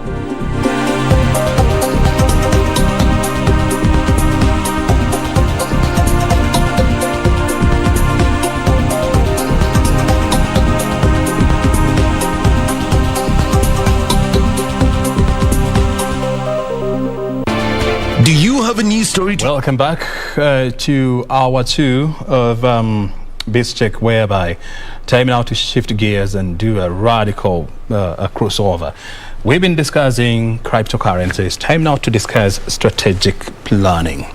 Do you have a news story? Welcome back to hour 2 of BizCheck, whereby time now to shift gears and do a radical crossover. We've been discussing cryptocurrencies. Time now to discuss strategic planning.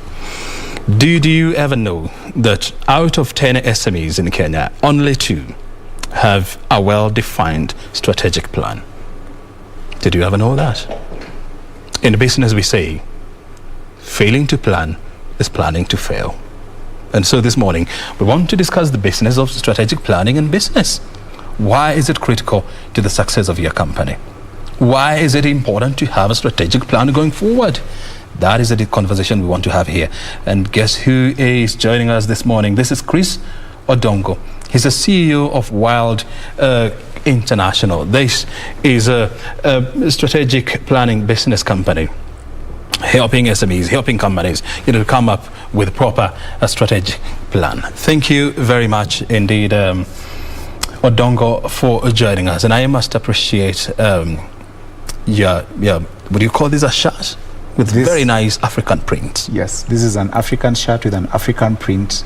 Did you ever know that out of 10 SMEs in Kenya, only 2 have a well-defined strategic plan? Did you ever know that? In the business we say, failing to plan is planning to fail. And so this morning, we want to discuss the business of strategic planning in business. Why is it critical to the success of your company? Why is it important to have a strategic plan going forward? That is the conversation we want to have here. And guess who is joining us this morning? This is Chris Odongo. He's the CEO of Wylde International. This is a strategic planning business company, helping SMEs, helping companies, to come up with proper strategic plan. Thank you very much indeed, Odongo, for joining us. And I must appreciate your would you call this a shirt with very nice African print? Yes, this is an African shirt with an African print,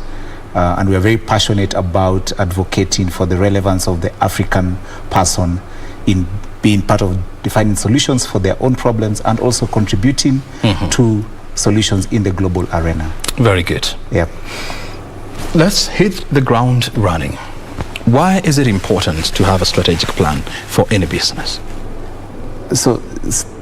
and we are very passionate about advocating for the relevance of the African person in being part of defining solutions for their own problems and also contributing to solutions in the global arena. Very good. Yep. Let's hit the ground running. Why is it important to have a strategic plan for any business? So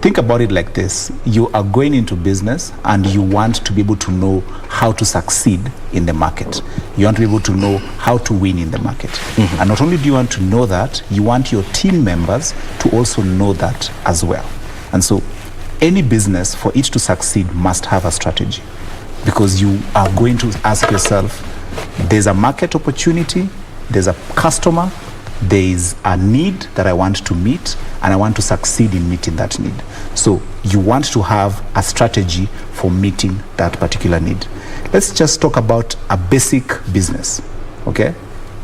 think about it like this. You are going into business and you want to be able to know how to succeed in the market. You want to be able to know how to win in the market. And not only do you want to know that, you want your team members to also know that as well. And so any business, for it to succeed, must have a strategy, because you are going to ask yourself, there's a market opportunity, there's a customer, there is a need that I want to meet, and I want to succeed in meeting that need. So you want to have a strategy for meeting that particular need. Let's just talk about a basic business, okay?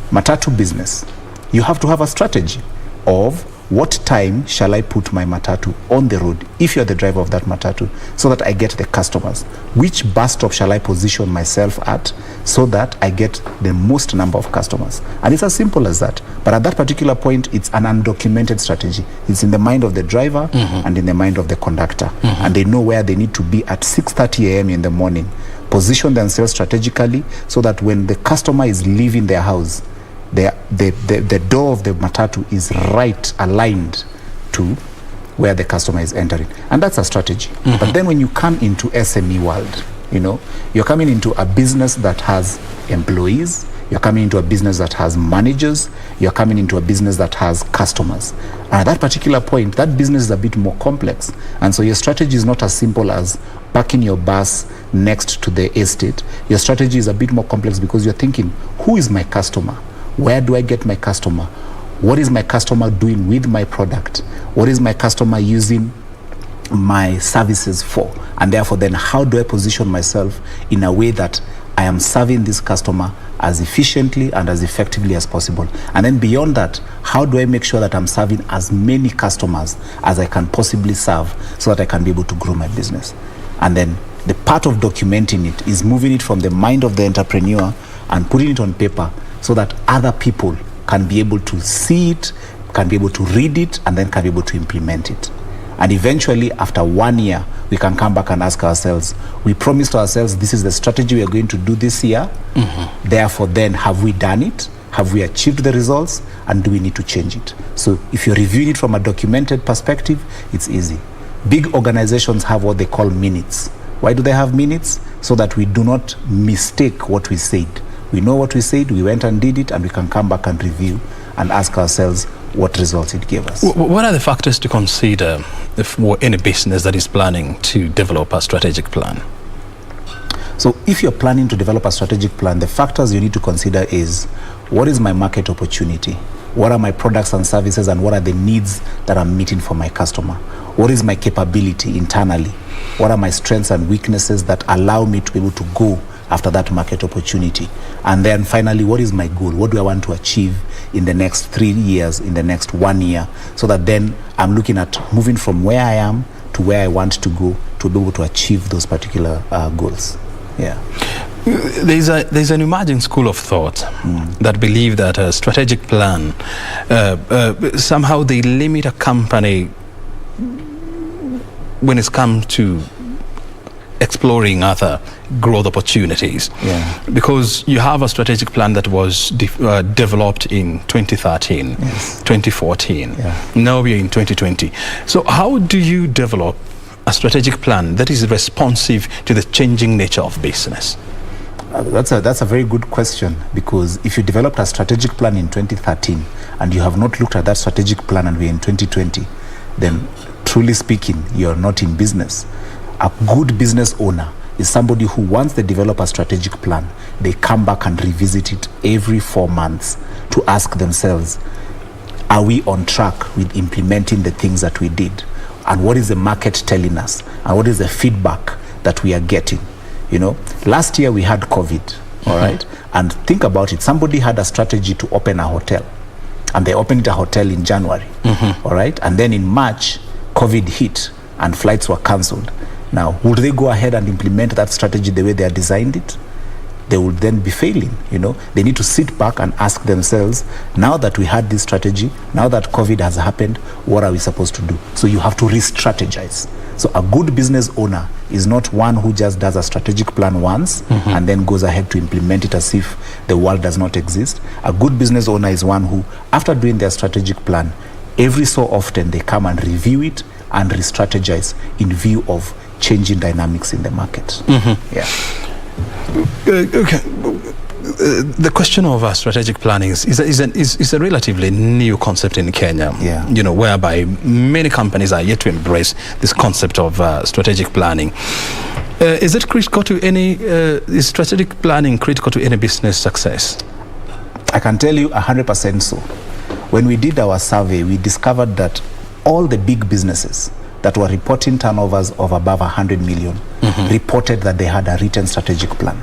Matatu business. You have to have a strategy of what time shall I put my matatu on the road, if you're the driver of that matatu, so that I get the customers? Which bus stop shall I position myself at so that I get the most number of customers? And it's as simple as that. But at that particular point, it's an undocumented strategy. It's in the mind of the driver and in the mind of the conductor. And they know where they need to be at 6:30 a.m. in the morning. Position themselves strategically so that when the customer is leaving their house, the door of the matatu is right aligned to where the customer is entering. And that's a strategy. But then when you come into SME world, you're coming into a business that has employees, you're coming into a business that has managers, you're coming into a business that has customers. And at that particular point, that business is a bit more complex. And so your strategy is not as simple as parking your bus next to the estate. Your strategy is a bit more complex because you're thinking, who is my customer? Where do I get my customer? What is my customer doing with my product? What is my customer using my services for? And therefore, then how do I position myself in a way that I am serving this customer as efficiently and as effectively as possible? And then beyond that, how do I make sure that I'm serving as many customers as I can possibly serve so that I can be able to grow my business? And then the part of documenting it is moving it from the mind of the entrepreneur and putting it on paper so that other people can be able to see it, can be able to read it, and then can be able to implement it. And eventually, after 1 year, we can come back and ask ourselves, we promised ourselves this is the strategy we are going to do this year. Therefore, then, have we done it? Have we achieved the results? And do we need to change it? So if you're reviewing it from a documented perspective, it's easy. Big organizations have what they call minutes. Why do they have minutes? So that we do not mistake what we said. We know what we said, we went and did it, and we can come back and review and ask ourselves what results it gave us. What are the factors to consider for any business that is planning to develop a strategic plan? So if you're planning to develop a strategic plan, the factors you need to consider is, what is my market opportunity? What are my products and services, and what are the needs that I'm meeting for my customer? What is my capability internally? What are my strengths and weaknesses that allow me to be able to go after that market opportunity? And then finally, what is my goal? What do I want to achieve in the next 3 years, in the next 1 year? So that then I'm looking at moving from where I am to where I want to go to be able to achieve those particular goals. Yeah. There's an emerging school of thought that believe that a strategic plan, somehow they limit a company when it comes to exploring other growth opportunities. Yeah. Because you have a strategic plan that was developed in 2013, Yes. 2014. Yeah. Now we're in 2020. So how do you develop a strategic plan that is responsive to the changing nature of business? That's a very good question, because if you developed a strategic plan in 2013 and you have not looked at that strategic plan and we're in 2020, then truly speaking, you're not in business. A good business owner is somebody who, once they develop a strategic plan, they come back and revisit it every 4 months to ask themselves, are we on track with implementing the things that we did? And what is the market telling us? And what is the feedback that we are getting? You know, last year we had COVID, all right? And think about it. Somebody had a strategy to open a hotel, and they opened a hotel in January, all right? And then in March, COVID hit and flights were cancelled. Now, would they go ahead and implement that strategy the way they are designed it? They would then be failing, you know. They need to sit back and ask themselves, now that we had this strategy, now that COVID has happened, what are we supposed to do? So you have to re-strategize. So a good business owner is not one who just does a strategic plan once and then goes ahead to implement it as if the world does not exist. A good business owner is one who, after doing their strategic plan, every so often they come and review it and re-strategize in view of changing dynamics in the market. Yeah. Okay. The question of strategic planning is a relatively new concept in Kenya. Yeah. You know, whereby many companies are yet to embrace this concept of strategic planning. Is it critical to any? Is strategic planning critical to any business success? I can tell you 100% so. When we did our survey, we discovered that all the big businesses that were reporting turnovers of above 100 million reported that they had a written strategic plan.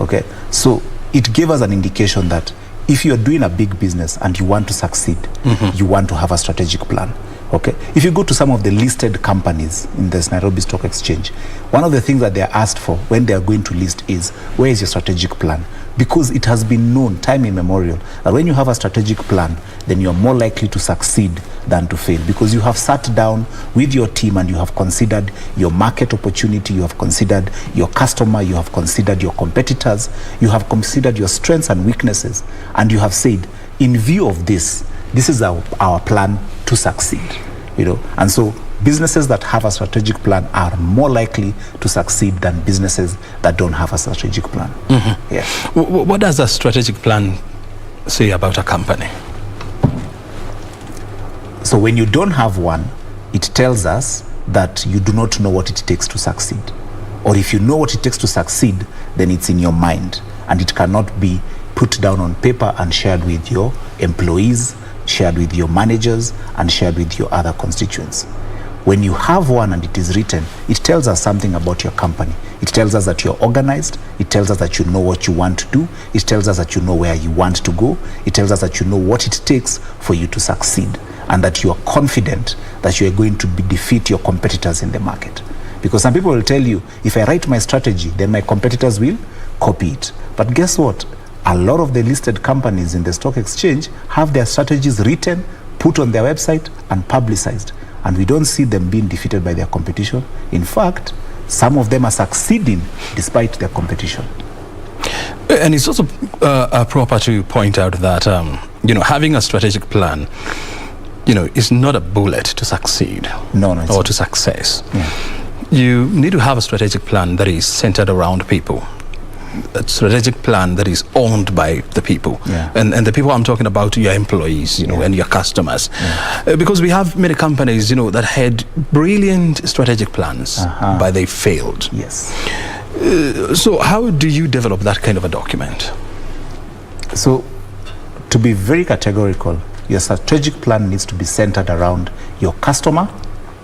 Okay, so it gave us an indication that if you're doing a big business and you want to succeed, you want to have a strategic plan. Okay, if you go to some of the listed companies in this Nairobi Stock Exchange, one of the things that they are asked for when they are going to list is, where is your strategic plan? Because it has been known time immemorial that when you have a strategic plan, then you're more likely to succeed than to fail, because you have sat down with your team and you have considered your market opportunity, you have considered your customer, you have considered your competitors, you have considered your strengths and weaknesses, and you have said, in view of this, this is our plan to succeed, you know. And so businesses that have a strategic plan are more likely to succeed than businesses that don't have a strategic plan. Yeah. What does a strategic plan say about a company? So when you don't have one, it tells us that you do not know what it takes to succeed. Or if you know what it takes to succeed, then it's in your mind, and it cannot be put down on paper and shared with your employees, shared with your managers, and shared with your other constituents. When you have one and it is written, it tells us something about your company. It tells us that you're organized. It tells us that you know what you want to do. It tells us that you know where you want to go. It tells us that you know what it takes for you to succeed, and that you are confident that you are going to defeat your competitors in the market. Because some people will tell you, if I write my strategy, then my competitors will copy it. But guess what? A lot of the listed companies in the stock exchange have their strategies written, put on their website, and publicized. And we don't see them being defeated by their competition. In fact, some of them are succeeding despite their competition. And it's also proper to point out that, you know, having a strategic plan, you know, is not a bullet to succeed or to success. Yeah. You need to have a strategic plan that is centered around people. A strategic plan that is owned by the people. Yeah. And the people I'm talking about, your employees, you know, and your customers. Yeah. Because we have many companies, you know, that had brilliant strategic plans, but they failed. Yes. So how do you develop that kind of a document? So, to be very categorical, your strategic plan needs to be centered around your customer,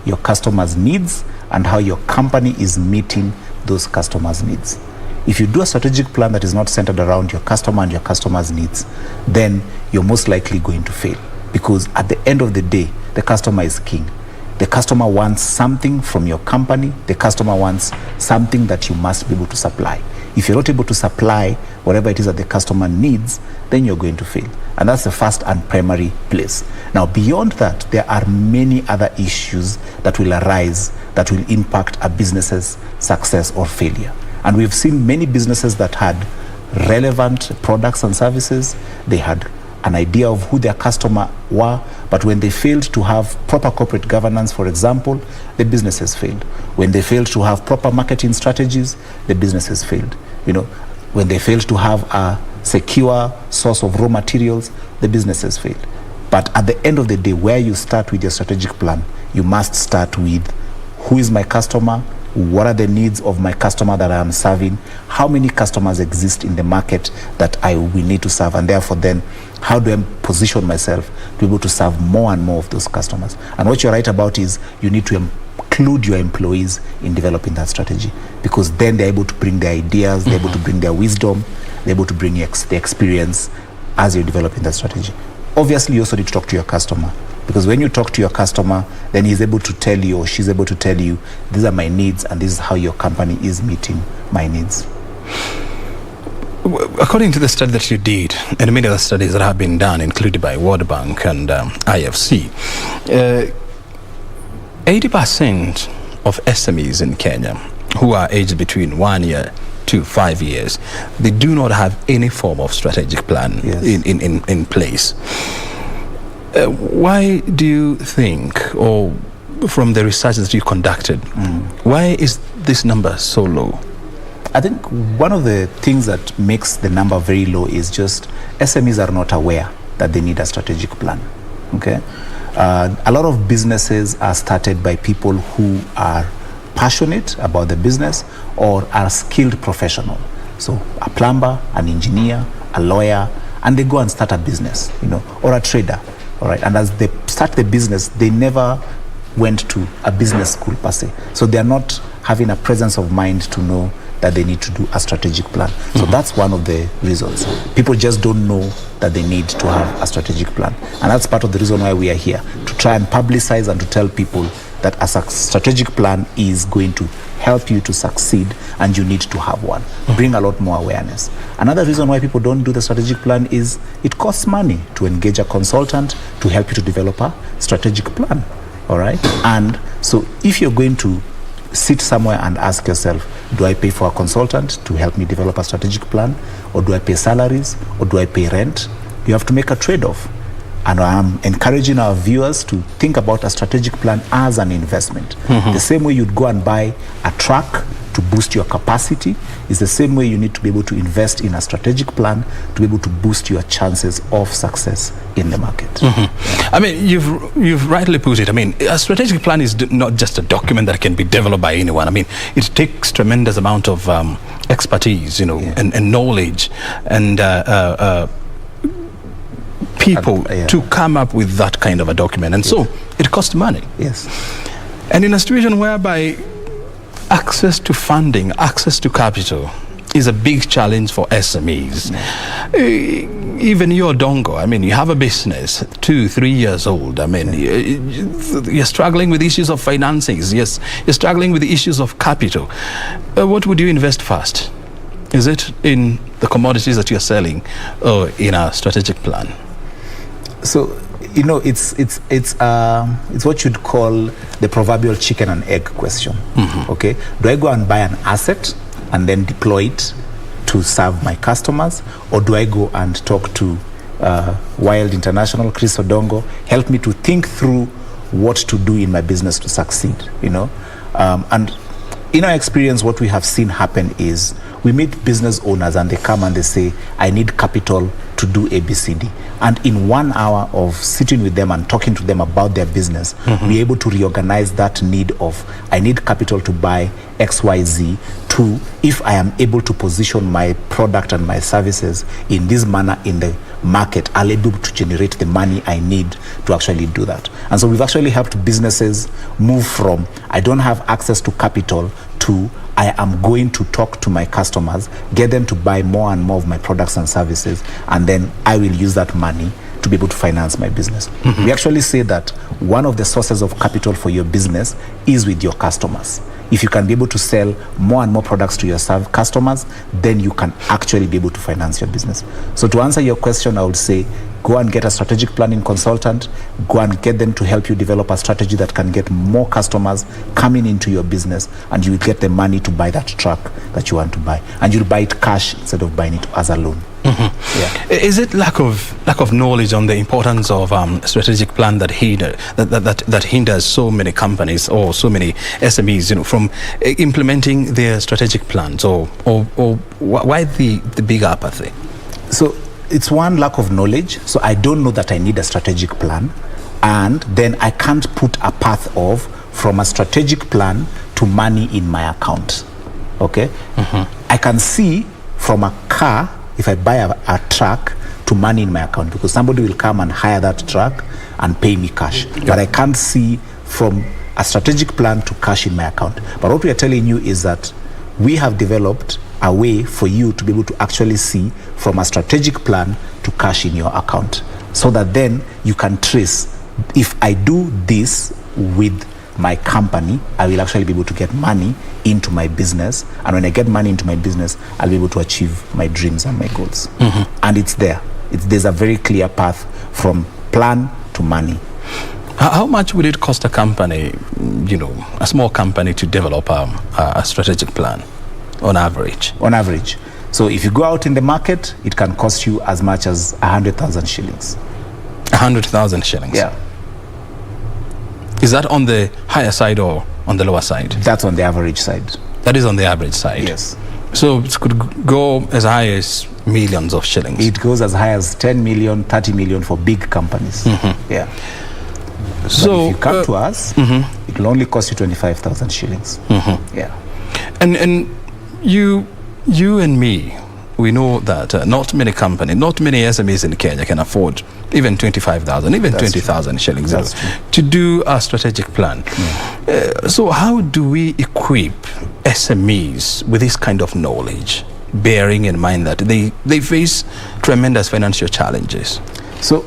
your customers' needs and how your company is meeting those customers' needs. If you do a strategic plan that is not centered around your customer and your customer's needs, then you're most likely going to fail. Because at the end of the day, the customer is king. The customer wants something from your company. The customer wants something that you must be able to supply. If you're not able to supply whatever it is that the customer needs, then you're going to fail. And that's the first and primary place. Now, beyond that, there are many other issues that will arise that will impact a business's success or failure. And we've seen many businesses that had relevant products and services. They had an idea of who their customer were, but when they failed to have proper corporate governance, for example, the businesses failed. When they failed to have proper marketing strategies, the businesses failed. You know, when they failed to have a secure source of raw materials, the businesses failed. But at the end of the day, where you start with your strategic plan, you must start with who is my customer, what are the needs of my customer that I am serving, how many customers exist in the market that I will need to serve, and therefore then how do I position myself to be able to serve more and more of those customers. And what you're right about is you need to include your employees in developing that strategy, because then they're able to bring their ideas, they're able to bring their wisdom, they're able to bring the experience as you're developing that strategy. Obviously, you also need to talk to your customer, because when you talk to your customer, then he's able to tell you or she's able to tell you, these are my needs and this is how your company is meeting my needs. According to the study that you did, and many other studies that have been done, included by World Bank and IFC, 80% of SMEs in Kenya who are aged between 1 year to 5 years, they do not have any form of strategic plan in place. Why do you think, or from the research that you conducted, why is this number so low? I think one of the things that makes the number very low is just SMEs are not aware that they need a strategic plan. Okay, a lot of businesses are started by people who are passionate about the business or are skilled professional. So a plumber, an engineer, a lawyer, and they go and start a business, you know, or a trader. All right, and as they start the business, they never went to a business school per se. So they are not having a presence of mind to know that they need to do a strategic plan. So that's one of the reasons. People just don't know that they need to have a strategic plan. And that's part of the reason why we are here, to try and publicize and to tell people that a strategic plan is going to help you to succeed and you need to have one. Bring a lot more awareness. Another reason why people don't do the strategic plan is it costs money to engage a consultant to help you to develop a strategic plan. All right? And so if you're going to sit somewhere and ask yourself, do I pay for a consultant to help me develop a strategic plan, or do I pay salaries, or do I pay rent? You have to make a trade-off. And I'm encouraging our viewers to think about a strategic plan as an investment. The same way you'd go and buy a truck to boost your capacity is the same way you need to be able to invest in a strategic plan to be able to boost your chances of success in the market. I mean, you've rightly put it. I mean, a strategic plan is not just a document that can be developed by anyone. I mean, it takes tremendous amount of expertise, you know, and knowledge and people to come up with that kind of a document. And so it costs money. Yes. And in a situation whereby access to funding, access to capital is a big challenge for SMEs. Even your Odongo, I mean, you have a business, 2-3 years old. I mean, you're struggling with issues of financings. Yes, you're struggling with the issues of capital. What would you invest first? Is it in the commodities that you're selling or in a strategic plan? So, you know, it's what you'd call the proverbial chicken and egg question. Okay, do I go and buy an asset and then deploy it to serve my customers, or do I go and talk to Wylde International, Chris Odongo, help me to think through what to do in my business to succeed? You know, and in our experience, what we have seen happen is we meet business owners and they come and they say, I need capital to do ABCD. And in 1 hour of sitting with them and talking to them about their business, we're able to reorganize that need of, I need capital to buy XYZ, to, if I am able to position my product and my services in this manner in the market, I'll be able to generate the money I need to actually do that. And so we've actually helped businesses move from, I don't have access to capital, to I am going to talk to my customers, get them to buy more and more of my products and services, and then I will use that money to be able to finance my business. We actually say that one of the sources of capital for your business is with your customers. If you can be able to sell more and more products to your customers, then you can actually be able to finance your business. So to answer your question, I would say go and get a strategic planning consultant, go and get them to help you develop a strategy that can get more customers coming into your business, and you will get the money to buy that truck that you want to buy. And you'll buy it cash instead of buying it as a loan. Yeah. Is it lack of knowledge on the importance of strategic plan that hinders so many companies or so many SMEs, from implementing their strategic plans, or why the big apathy? So it's one, lack of knowledge. So I don't know that I need a strategic plan, and then I can't put a path from a strategic plan to money in my account. Okay, I can see from a car, if I buy a truck, to money in my account, because somebody will come and hire that truck and pay me cash. But I can't see from a strategic plan to cash in my account. But what we are telling you is that we have developed a way for you to be able to actually see from a strategic plan to cash in your account, so that then you can trace, if I do this with my company, I will actually be able to get money into my business, and when I get money into my business, I'll be able to achieve my dreams and my goals. And it's there. There's a very clear path from plan to money. How much would it cost a company, a small company, to develop a strategic plan on average? On average. So if you go out in the market, it can cost you as much as 100,000 shillings. 100,000 shillings? Yeah. Is that on the higher side or on the lower side? That's on the average side. That is on the average side? Yes. So it could go as high as millions of shillings? It goes as high as 10 million, 30 million for big companies. Yeah. So but if you come to us, it will only cost you 25,000 shillings. Yeah. And you and me, we know that not many SMEs in Kenya can afford even 25,000, even 20,000 shillings to do a strategic plan. So how do we equip SMEs with this kind of knowledge, bearing in mind that they face tremendous financial challenges? So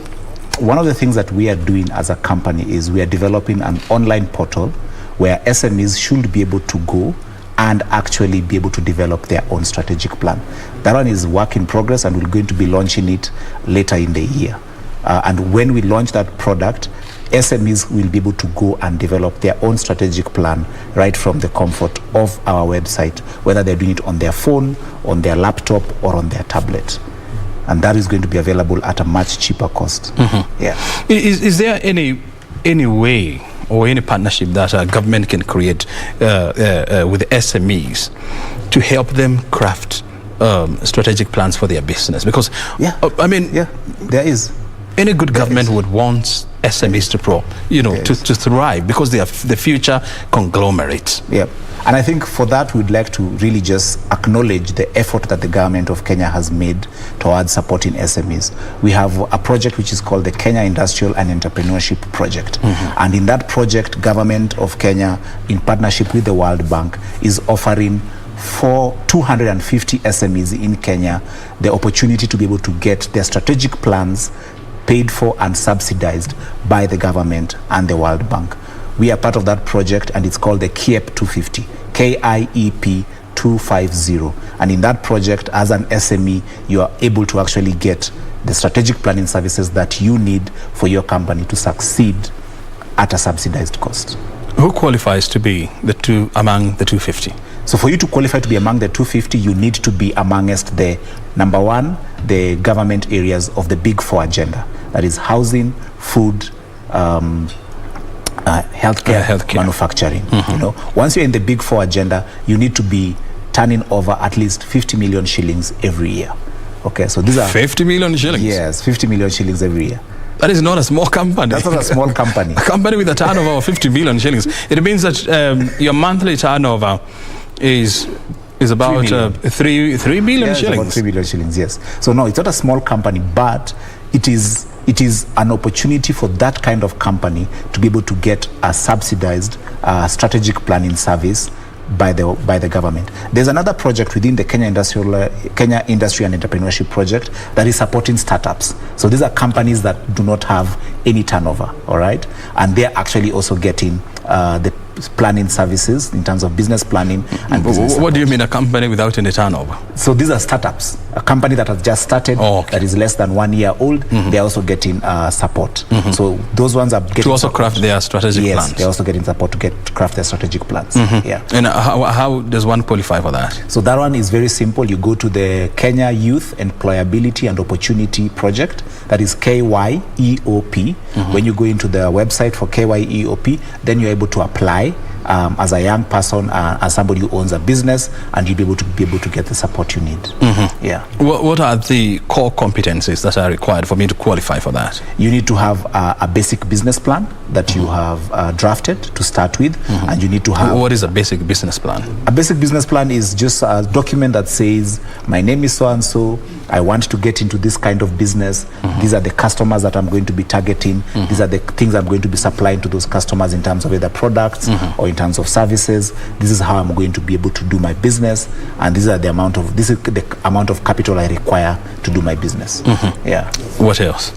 one of the things that we are doing as a company is we are developing an online portal where SMEs should be able to go and actually be able to develop their own strategic plan. That one is work in progress, and we're going to be launching it later in the year. And when we launch that product, SMEs will be able to go and develop their own strategic plan right from the comfort of our website, whether they're doing it on their phone, on their laptop, or on their tablet. And that is going to be available at a much cheaper cost. Yeah. Is there any way or any partnership that a government can create with SMEs to help them craft strategic plans for their business? Because there is. Any good government would want SMEs to thrive, because they are the future conglomerates. Yeah. And I think for that, we'd like to really just acknowledge the effort that the government of Kenya has made towards supporting SMEs. We have a project which is called the Kenya Industrial and Entrepreneurship Project. And in that project, government of Kenya, in partnership with the World Bank, is offering for 250 SMEs in Kenya the opportunity to be able to get their strategic plans paid for and subsidized by the government and the World Bank. We are part of that project, and it's called the KPIEP 250, KIEP 250. And in that project, as an SME, you are able to actually get the strategic planning services that you need for your company to succeed at a subsidized cost. Who qualifies to be among the 250? So for you to qualify to be among the 250, you need to be amongst the, number one, the government areas of the Big Four agenda. That is housing, food, healthcare, manufacturing. Once you're in the Big Four agenda, you need to be turning over at least 50 million shillings every year. Okay, so these are 50 million shillings. Yes, 50 million shillings every year. That is not a small company. That's not a small company. A company with a turnover of 50 million shillings. It means that your monthly turnover is It's about 3 billion About shillings. 3 billion shillings, yes. So no, it's not a small company, but it is an opportunity for that kind of company to be able to get a subsidized strategic planning service by the government. There's another project within the Kenya Industry and Entrepreneurship Project that is supporting startups. So these are companies that do not have any turnover, all right? And they're actually also getting the planning services in terms of business planning and business What do you mean a company without any turnover? So these are startups. A company that has just started, that is less than 1 year old, they're also getting support. So those ones are getting to also support. craft their strategic plans. Yes, they're also getting support to craft their strategic plans. Yeah. And how does one qualify for that? So that one is very simple. You go to the Kenya Youth Employability and Opportunity Project. That is KYEOP. When you go into the website for KYEOP, then you're able to apply as a young person, as somebody who owns a business, and you'll be able to get the support you need. Yeah. What are the core competencies that are required for me to qualify for that? You need to have a basic business plan that you have drafted to start with, and you need to have... What is a basic business plan? A basic business plan is just a document that says, my name is so-and-so, I want to get into this kind of business, these are the customers that I'm going to be targeting, these are the things I'm going to be supplying to those customers in terms of either products or in terms of services, this is how I'm going to be able to do my business, and this is the amount of capital I require to do my business. Yeah. What else?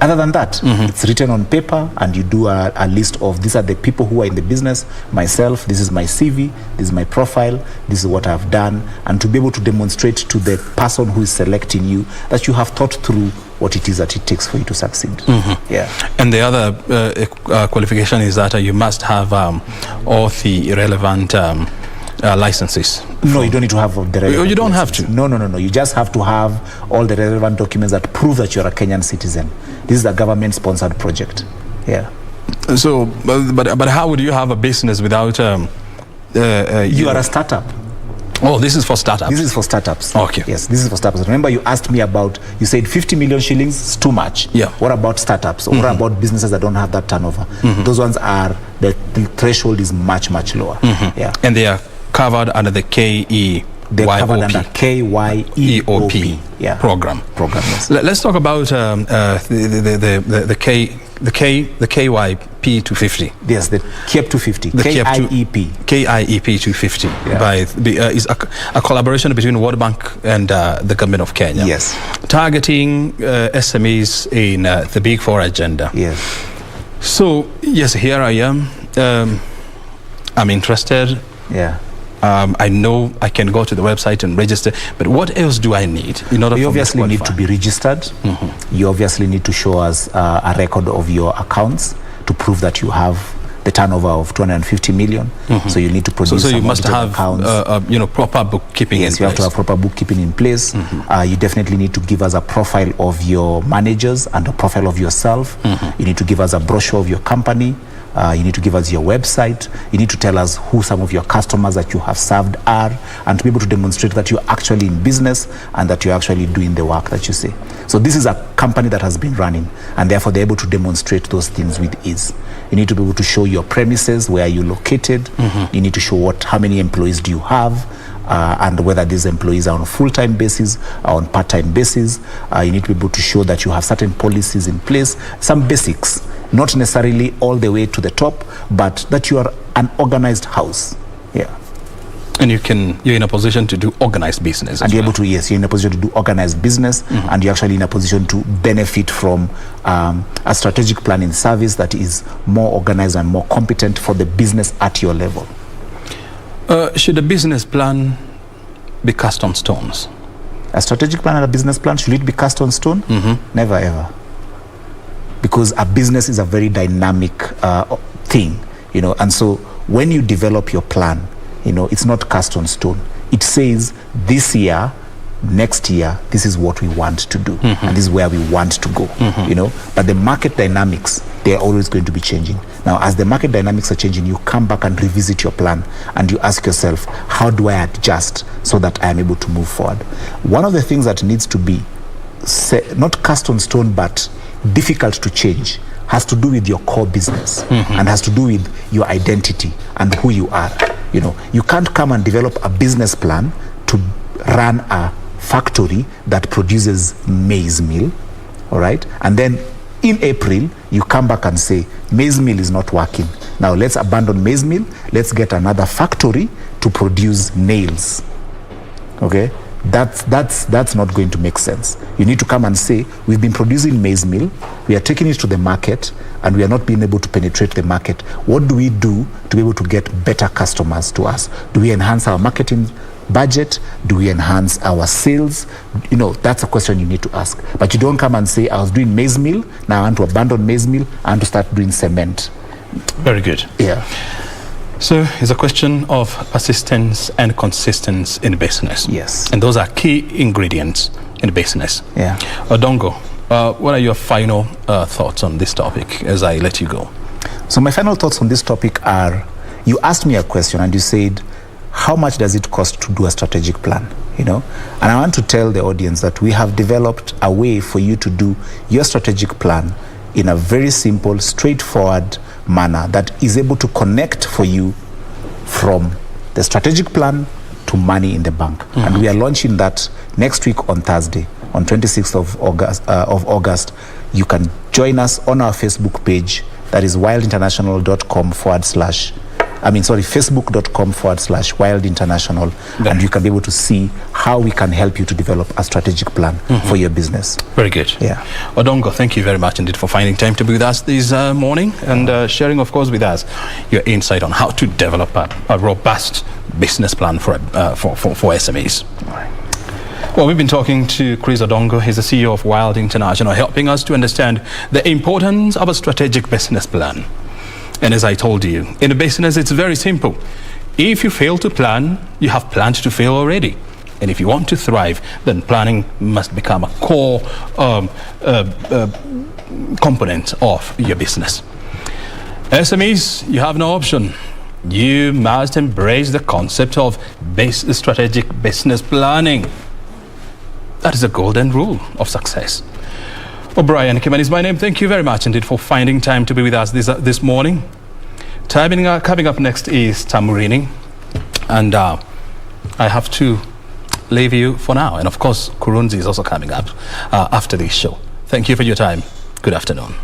Other than that, it's written on paper, and you do a list of, these are the people who are in the business, myself, this is my CV, this is my profile, this is what I've done, and to be able to demonstrate to the person who is selecting you that you have thought through what it is that it takes for you to succeed. Yeah. And the other qualification is that you must have all the relevant licenses. No, you don't need to have the relevant. You don't have to? No. You just have to have all the relevant documents that prove that you're a Kenyan citizen. This is a government-sponsored project. Yeah. So, but how would you have a business without... you are a startup. Oh, this is for startups? This is for startups. Okay. Yes, this is for startups. Remember, you asked me about, you said 50 million shillings is too much. Yeah. What about startups? Or what about businesses that don't have that turnover? Those ones are, the threshold is much, much lower. Yeah. And they are covered under the KEOP. They're covered under KYEOP program. Yes. Let's talk about the KYP 250. Yes, the KPIEP 250. KIEP. KIEP 250 is a collaboration between World Bank and the government of Kenya. Yes. Targeting SMEs in the Big Four agenda. Yes. So yes, here I am. I'm interested. Yeah. I know I can go to the website and register, but what else do I need in order for me to qualify? You obviously need to be registered. You obviously need to show us a record of your accounts to prove that you have the turnover of 250 million. So you need to produce so you must have accounts. proper bookkeeping in place. Yes, you have to have proper bookkeeping in place. You definitely need to give us a profile of your managers and a profile of yourself. You need to give us a brochure of your company. You need to give us your website. You need to tell us who some of your customers that you have served are, and to be able to demonstrate that you're actually in business and that you're actually doing the work that you say. So this is a company that has been running, and therefore they're able to demonstrate those things with ease. You need to be able to show your premises, where you're located. You need to show how many employees do you have, and whether these employees are on a full-time basis or on part-time basis. You need to be able to show that you have certain policies in place, some basics. Not necessarily all the way to the top, but that you are an organized house. Yeah. And you're in a position to do organized business. And you're able to, yes, you're in a position to do organized business, and you're actually in a position to benefit from a strategic planning service that is more organized and more competent for the business at your level. Should a business plan be cast on stones? A strategic plan and a business plan, should it be cast on stone? Never ever. Because a business is a very dynamic thing, and so when you develop your plan, it's not cast on stone. It says this year, next year, this is what we want to do, and this is where we want to go, But the market dynamics, they're always going to be changing. Now, as the market dynamics are changing, you come back and revisit your plan, and you ask yourself, how do I adjust so that I am able to move forward? One of the things that needs to be not cast on stone, but difficult to change, has to do with your core business and has to do with your identity and who you are. You know, you can't come and develop a business plan to run a factory that produces maize meal, all right? And then in April, you come back and say, maize meal is not working. Now let's abandon maize meal. Let's get another factory to produce nails. Okay? That's not going to make sense. You need to come and say, we've been producing maize meal, we are taking it to the market, and we are not being able to penetrate the market. What do we do to be able to get better customers to us? Do we enhance our marketing budget? Do we enhance our sales? You know, that's a question you need to ask. But you don't come and say, I was doing maize meal, now I want to abandon maize meal, I want to start doing cement. Very good. Yeah. So it's a question of persistence and consistency in business. Yes. And those are key ingredients in business. Yeah. Odongo, what are your final thoughts on this topic as I let you go? So my final thoughts on this topic are, you asked me a question and you said, how much does it cost to do a strategic plan? You know, and I want to tell the audience that we have developed a way for you to do your strategic plan in a very simple, straightforward manner that is able to connect for you from the strategic plan to money in the bank. Mm-hmm. And we are launching that next week on Thursday, on 26th of August. You can join us on our Facebook page, that is facebook.com/Wylde International, and you can be able to see how we can help you to develop a strategic plan for your business. Very good. Yeah. Odongo, thank you very much indeed for finding time to be with us this morning and sharing, of course, with us your insight on how to develop a robust business plan for SMEs. All right. Well, we've been talking to Chris Odongo. He's the CEO of Wylde International, helping us to understand the importance of a strategic business plan. And as I told you, in a business, it's very simple. If you fail to plan, you have planned to fail already. And if you want to thrive, then planning must become a core component of your business. SMEs, you have no option. You must embrace the concept of strategic business planning. That is a golden rule of success. O'Brien Kimani is my name. Thank you very much indeed for finding time to be with us this morning. Coming up next is Tamurini, and I have to leave you for now. And of course, Kurunzi is also coming up after this show. Thank you for your time. Good afternoon.